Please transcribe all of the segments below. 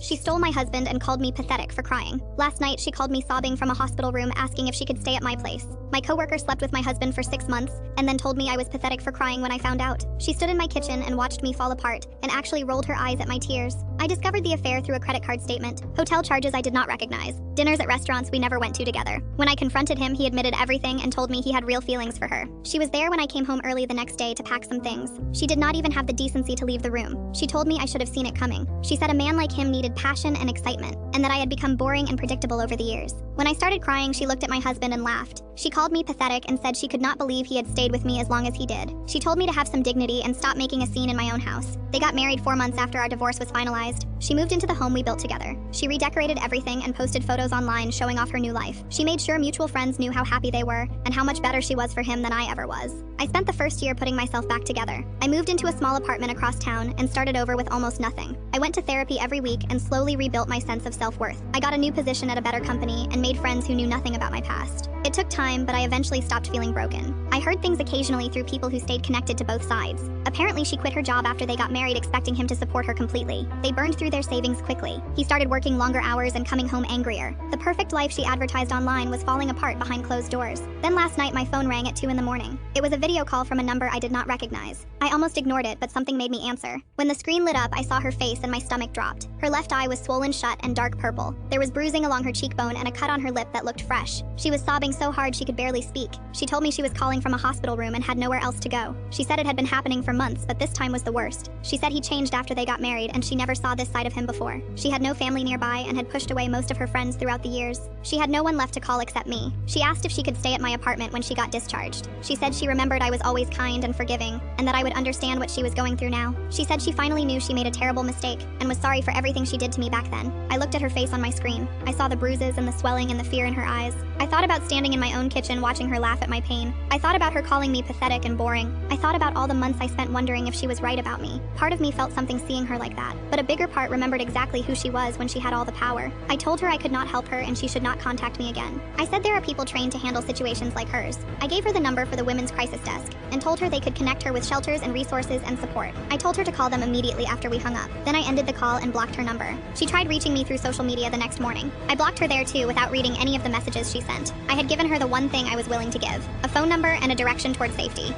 She stole my husband and called me pathetic for crying. Last night, she called me sobbing from a hospital room asking if she could stay at my place. My coworker slept with my husband for 6 months and then told me I was pathetic for crying when I found out. She stood in my kitchen and watched me fall apart and actually rolled her eyes at my tears. I discovered the affair through a credit card statement. Hotel charges I did not recognize. Dinners at restaurants we never went to together. When I confronted him, he admitted everything and told me he had real feelings for her. She was there when I came home early the next day to pack some things. She did not even have the decency to leave the room. She told me I should have seen it coming. She said a man like him needed passion and excitement, and that I had become boring and predictable over the years. When I started crying, she looked at my husband and laughed. She called me pathetic and said she could not believe he had stayed with me as long as he did. She told me to have some dignity and stop making a scene in my own house. They got married 4 months after our divorce was finalized. She moved into the home we built together. She redecorated everything and posted photos online showing off her new life. She made sure mutual friends knew how happy they were and how much better she was for him than I ever was. I spent the first year putting myself back together. I moved into a small apartment across town and started over with almost nothing. I went to therapy every week and slowly rebuilt my sense of self-worth. I got a new position at a better company and made friends who knew nothing about my past. It took time, but I eventually stopped feeling broken. I heard things occasionally through people who stayed connected to both sides. Apparently, she quit her job after they got married, expecting him to support her completely. They burned through their savings quickly. He started working longer hours and coming home angrier. The perfect life she advertised online was falling apart behind closed doors. Then last night, my phone rang at 2 in the morning. It was a video call from a number I did not recognize. I almost ignored it, but something made me answer. When the screen lit up, I saw her face and my stomach dropped. Her left eye was swollen shut and dark purple. There was bruising along her cheekbone and a cut on her lip that looked fresh. She was sobbing so hard she could barely speak. She told me she was calling from a hospital room and had nowhere else to go. She said it had been happening for months, but this time was the worst. She said he changed after they got married and she never saw this side of him before. She had no family nearby and had pushed away most of her friends throughout the years. She had no one left to call except me. She asked if she could stay at my apartment when she got discharged. She said she remembered I was always kind and forgiving and that I would understand what she was going through now. She said she finally knew she made a terrible mistake and was sorry for everything she did to me back then. I looked at her face on my screen. I saw the bruises and the swelling and the fear in her eyes. I thought about standing in my own kitchen watching her laugh at my pain. I thought about her calling me pathetic and boring. I thought about all the months I spent wondering if she was right about me. Part of me felt something seeing her like that, but a bigger part remembered exactly who she was when she had all the power. I told her I could not help her and she should not contact me again. I said there are people trained to handle situations like hers. I gave her the number for the Women's Crisis Desk and told her they could connect her with shelters and resources and support. I told her to call them immediately after we hung up. Then I ended the call and blocked her number. She tried reaching me through social media the next morning. I blocked her there too without reading any of the messages she sent. I had given her the one thing I was willing to give, a phone number and a direction toward safety.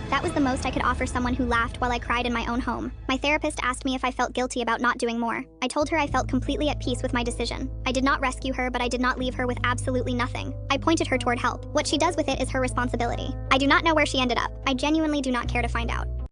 That was the most I could offer someone who laughed while I cried in my own home. My therapist asked me if I felt guilty about not doing more. I told her I felt completely at peace with my decision. I did not rescue her, but I did not leave her with absolutely nothing. I pointed her toward help. What she does with it is her responsibility. I do not know where she ended up. I genuinely do not care to find out.